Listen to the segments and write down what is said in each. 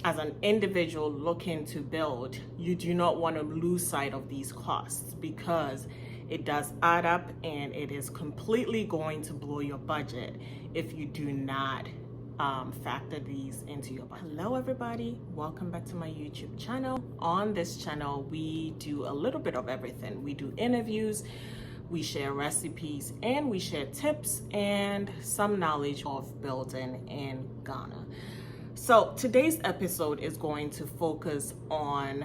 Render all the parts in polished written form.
As an individual looking to build, you do not want to lose sight of these costs because it does add up and it is completely going to blow your budget if you do not factor these into your budget. Hello everybody, welcome back to my YouTube channel. On this channel, we do a little bit of everything. We do interviews, we share recipes, and we share tips and some knowledge of building in Ghana. So today's episode is going to focus on,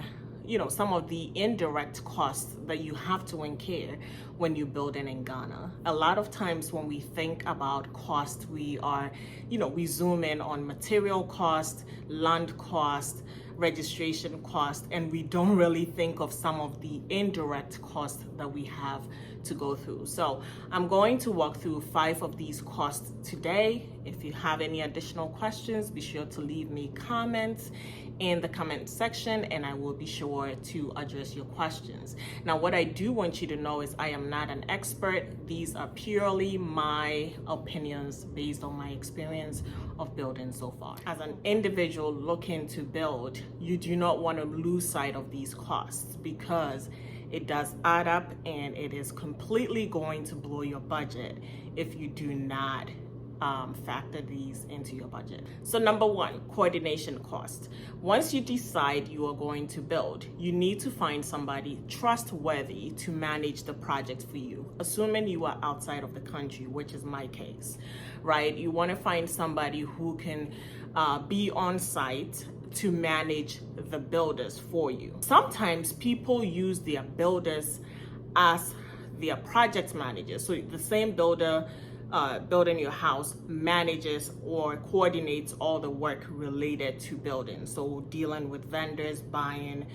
some of the indirect costs that you have to incur when you're building in Ghana. A lot of times when we think about cost, we zoom in on material cost, land cost, registration cost, and we don't really think of some of the indirect costs that we have to go through. So I'm going to walk through 5 of these costs today. If you have any additional questions, be sure to leave me comments in the comment section and I will be sure to address your questions. Now, what I do want you to know is I am not an expert. These are purely my opinions based on my experience of building so far. As an individual looking to build, you do not want to lose sight of these costs because it does add up and it is completely going to blow your budget if you do not factor these into your budget. So number 1, coordination cost. Once you decide you are going to build, you need to find somebody trustworthy to manage the project for you, assuming you are outside of the country, which is my case, right? You want to find somebody who can be on site to manage the builders for you. Sometimes people use their builders as their project managers. So the same builder building your house manages or coordinates all the work related to building. So dealing with vendors, buying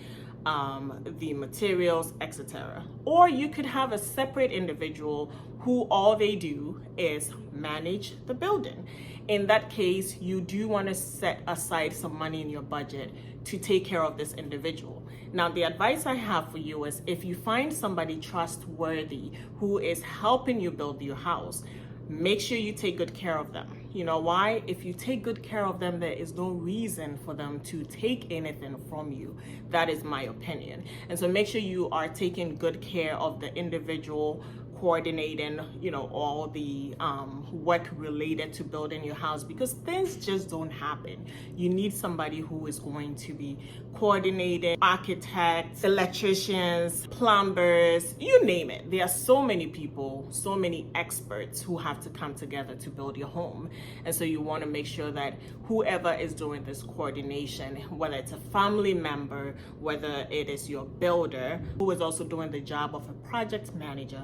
the materials, etc. Or you could have a separate individual who all they do is manage the building. In that case, you do want to set aside some money in your budget to take care of this individual. Now, the advice I have for you is if you find somebody trustworthy who is helping you build your house, make sure you take good care of them. You know why? If you take good care of them, there is no reason for them to take anything from you. That is my opinion. And so make sure you are taking good care of the individual, coordinating, all the work related to building your house, because things just don't happen. You need somebody who is going to be coordinating, architects, electricians, plumbers, you name it. There are so many people, so many experts who have to come together to build your home. And so you want to make sure that whoever is doing this coordination, whether it's a family member, whether it is your builder who is also doing the job of a project manager,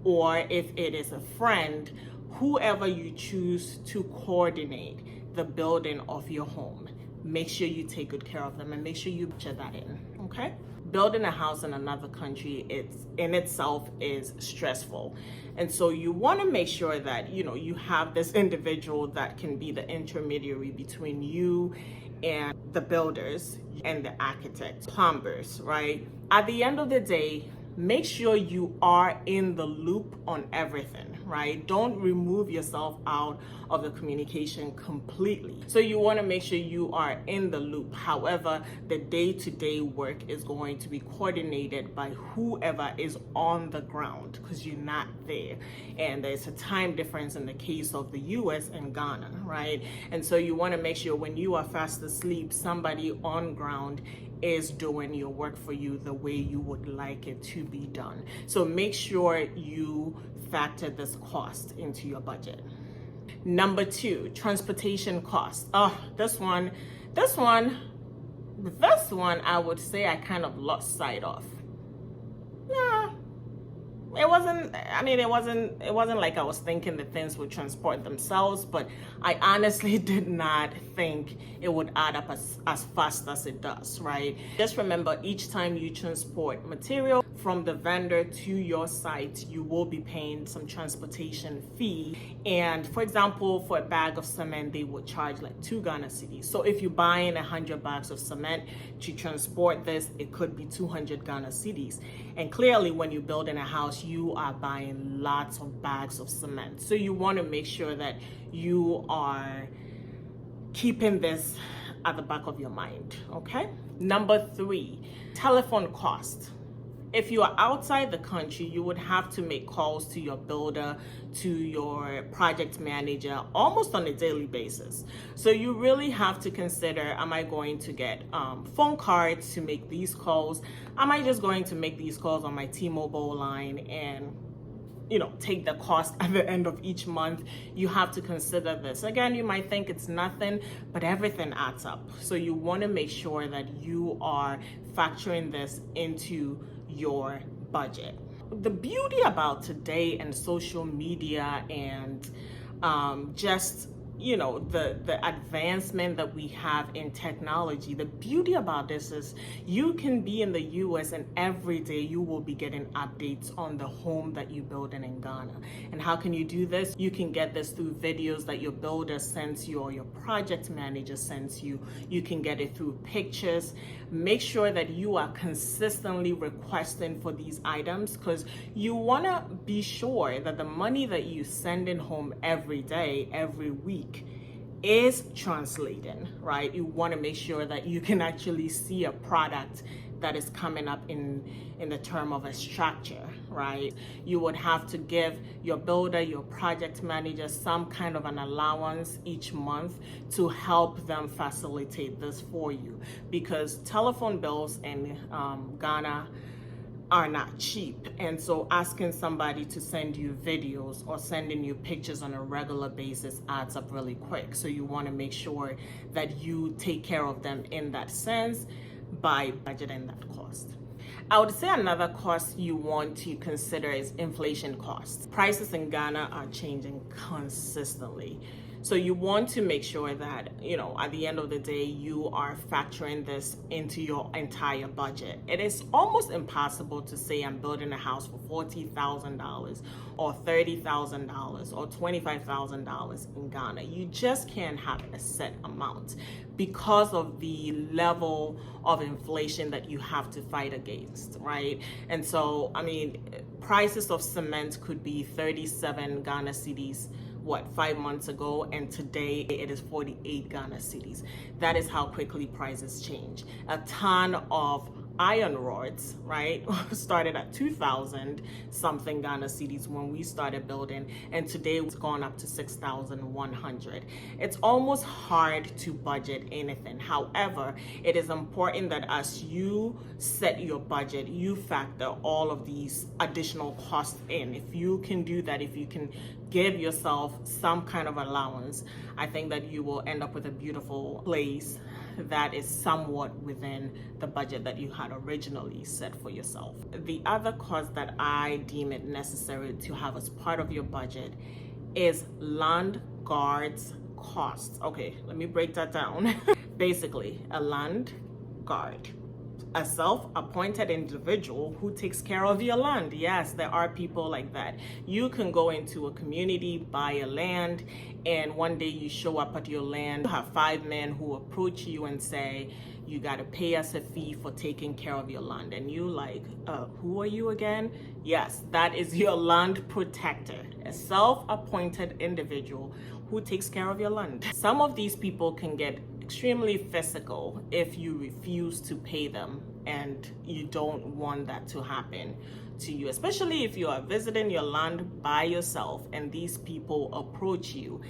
or if it is a friend, whoever you choose to coordinate the building of your home, make sure you take good care of them and make sure you put that in, okay? Building a house in another country, in itself is stressful. And so you want to make sure that, you have this individual that can be the intermediary between you and the builders and the architects, plumbers, right? At the end of the day, make sure you are in the loop on everything, right? Don't remove yourself out of the communication completely. So you want to make sure you are in the loop. However, the day-to-day work is going to be coordinated by whoever is on the ground because you're not there. And there's a time difference in the case of the US and Ghana, right? And so you want to make sure when you are fast asleep, somebody on ground is doing your work for you the way you would like it to be done. So make sure you factor this cost into your budget. Number 2, transportation costs. This one I would say I kind of lost sight of. It wasn't like I was thinking that things would transport themselves, but I honestly did not think it would add up as fast as it does, right? Just remember, each time you transport material from the vendor to your site, you will be paying some transportation fee. And for example, for a bag of cement, they would charge like 2 Ghana cedis. So if you're buying 100 bags of cement to transport this, it could be 200 Ghana cedis. And clearly when you're building a house, you are buying lots of bags of cement. So you want to make sure that you are keeping this at the back of your mind, okay? Number 3, telephone cost. If you are outside the country, you would have to make calls to your builder, to your project manager, almost on a daily basis. So you really have to consider, am I going to get phone cards to make these calls? Am I just going to make these calls on my T-Mobile line and take the cost at the end of each month? You have to consider this. Again, you might think it's nothing, but everything adds up. So you want to make sure that you are factoring this into your budget. The beauty about today and social media and just the advancement that we have in technology, the beauty about this is you can be in the US and every day you will be getting updates on the home that you build in Ghana. And how can you do this? You can get this through videos that your builder sends you or your project manager sends you. You can get it through pictures. Make sure that you are consistently requesting for these items, because you want to be sure that the money that you send in home every day, every week, is translating, right? You want to make sure that you can actually see a product that is coming up in the term of a structure, right? You would have to give your builder, your project manager, some kind of an allowance each month to help them facilitate this for you, because telephone bills in Ghana are not cheap. And so asking somebody to send you videos or sending you pictures on a regular basis adds up really quick. So you want to make sure that you take care of them in that sense by budgeting that cost. I would say another cost you want to consider is inflation costs. Prices in Ghana are changing consistently. So you want to make sure that, at the end of the day, you are factoring this into your entire budget. It is almost impossible to say I'm building a house for $40,000 or $30,000 or $25,000 in Ghana. You just can't have a set amount because of the level of inflation that you have to fight against, right? And so, prices of cement could be 37 Ghana cedis 5 months ago, and today it is 48 Ghana cedis. That is how quickly prices change. A ton of iron rods, right, started at 2,000 something Ghana cedis when we started building, and today it's gone up to 6,100. It's almost hard to budget anything. However, it is important that as you set your budget, you factor all of these additional costs in. If you can do that, if you can give yourself some kind of allowance, I think that you will end up with a beautiful place that is somewhat within the budget that you had originally set for yourself. The other cost that I deem it necessary to have as part of your budget is land guards costs. Okay, let me break that down. Basically, a land guard, a self-appointed individual who takes care of your land. Yes, there are people like that. You can go into a community, buy a land, and one day you show up at your land, you have 5 men who approach you and say, you got to pay us a fee for taking care of your land. And you like, who are you again? Yes, that is your land protector, a self-appointed individual who takes care of your land. Some of these people can get extremely physical if you refuse to pay them, and you don't want that to happen to you, especially if you are visiting your land by yourself and these people approach you.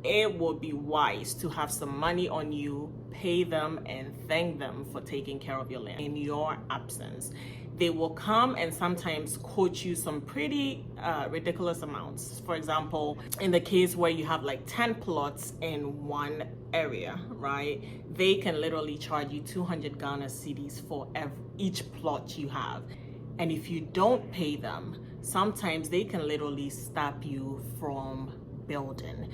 It would be wise to have some money on you, pay them, and thank them for taking care of your land in your absence. They will come and sometimes quote you some pretty ridiculous amounts. For example, in the case where you have like 10 plots in one area, right? They can literally charge you 200 Ghana cedis for each plot you have. And if you don't pay them, sometimes they can literally stop you from building.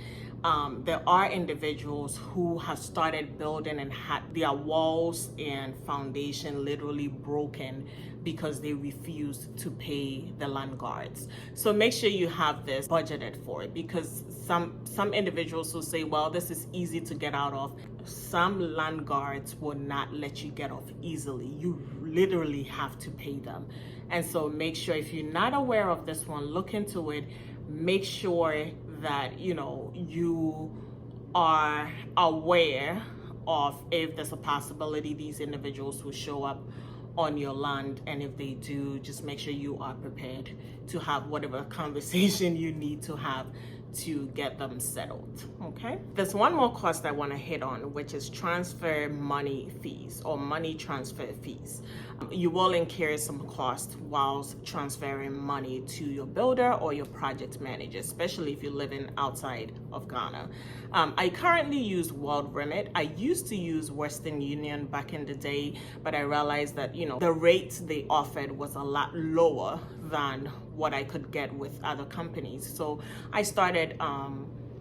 There are individuals who have started building and had their walls and foundation literally broken because they refused to pay the land guards. So make sure you have this budgeted for it, because some individuals will say, well, this is easy to get out of. Some land guards will not let you get off easily. You literally have to pay them. And so make sure, if you're not aware of this one, look into it. Make sure that you are aware of if there's a possibility these individuals will show up on your land, and if they do, just make sure you are prepared to have whatever conversation you need to have to get them settled. Okay, there's one more cost I want to hit on, which is transfer money fees or money transfer fees. You will incur some cost whilst transferring money to your builder or your project manager, especially if you're living outside of Ghana. I currently use World Remit. I used to use Western Union back in the day, but I realized that, you know, the rate they offered was a lot lower than what I could get with other companies. So I started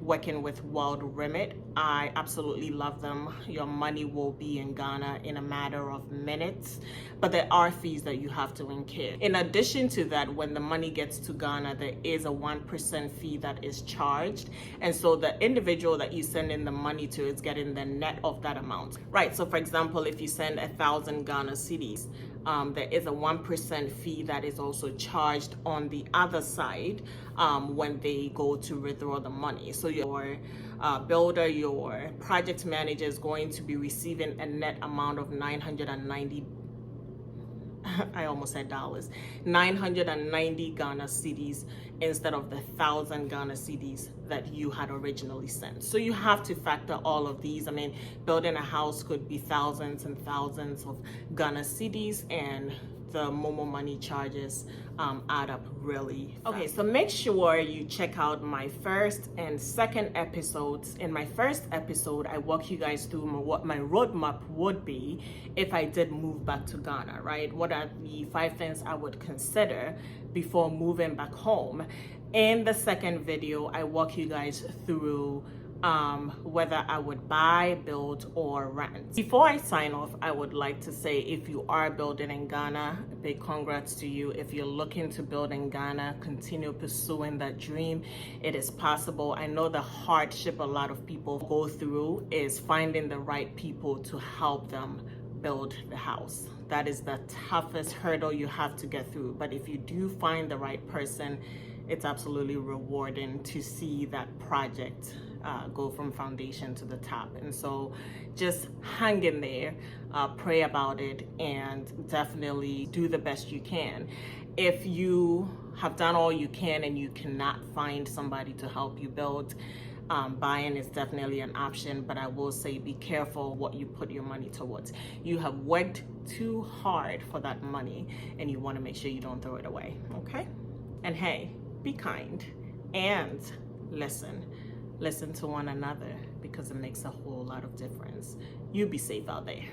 working with World Remit. I absolutely love them. Your money will be in Ghana in a matter of minutes, but there are fees that you have to incur. In addition to that, when the money gets to Ghana, there is a 1% fee that is charged. And so the individual that you send in the money to is getting the net of that amount. Right, so for example, if you send 1,000 Ghana cedis, there is a 1% fee that is also charged on the other side when they go to withdraw the money. So your builder, your project manager is going to be receiving a net amount of 990 I almost said dollars, 990 Ghana cedis instead of the 1,000 Ghana cedis that you had originally sent. So you have to factor all of these. I mean, building a house could be thousands and thousands of Ghana cedis, and the Momo money charges add up really fast. Okay, so make sure you check out my first and second episodes. In my first episode, I walk you guys through what my roadmap would be if I did move back to Ghana, right? What are the 5 things I would consider before moving back home? In the second video, I walk you guys through whether I would buy, build, or rent. Before I sign off, I would like to say, if you are building in Ghana, a big congrats to you. If you're looking to build in Ghana, continue pursuing that dream. It is possible. I know the hardship a lot of people go through is finding the right people to help them build the house. That is the toughest hurdle you have to get through. But if you do find the right person, it's absolutely rewarding to see that project go from foundation to the top. And so just hang in there, pray about it, and definitely do the best you can. If you have done all you can and you cannot find somebody to help you build, buying is definitely an option, but I will say be careful what you put your money towards. You have worked too hard for that money, and you want to make sure you don't throw it away, okay? And hey, be kind and listen to one another, because it makes a whole lot of difference. You be safe out there.